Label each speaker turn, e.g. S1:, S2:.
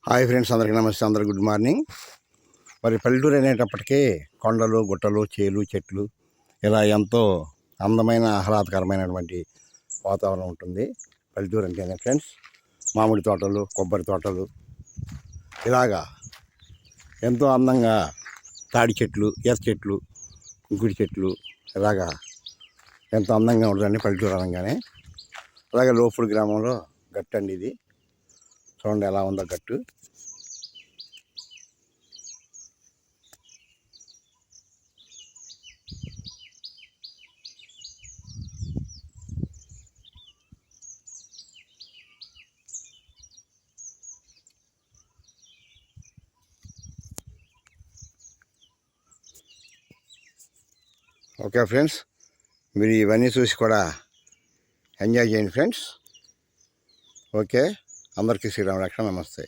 S1: Hi friends, అందరికీ నమస్తే. అందరు గుడ్ మార్నింగ్. మరి పల్లెటూరు అనేటప్పటికీ కొండలు, గుట్టలు, చేలు, చెట్లు ఇలా ఎంతో అందమైన ఆహ్లాదకరమైనటువంటి వాతావరణం ఉంటుంది పల్లెటూరు అంటేనే ఫ్రెండ్స్. మామిడి తోటలు, కొబ్బరి తోటలు, ఇలాగా ఎంతో అందంగా తాడి చెట్లు, ఈత చెట్లు, గుడి చెట్లు, ఇలాగా ఎంతో అందంగా ఉంటుందండి పల్లెటూరు అనగానే. అలాగే లోపూడి గ్రామంలో గట్టు అండి ఇది. చూడండి ఎలా ఉందో గట్టు. ఓకే ఫ్రెండ్స్, మీరు ఇవన్నీ చూసి కూడా ఎంజాయ్ చేయండి ఫ్రెండ్స్. ఓకే, అందరికీ శ్రీరామ రక్షణ. నమస్తే.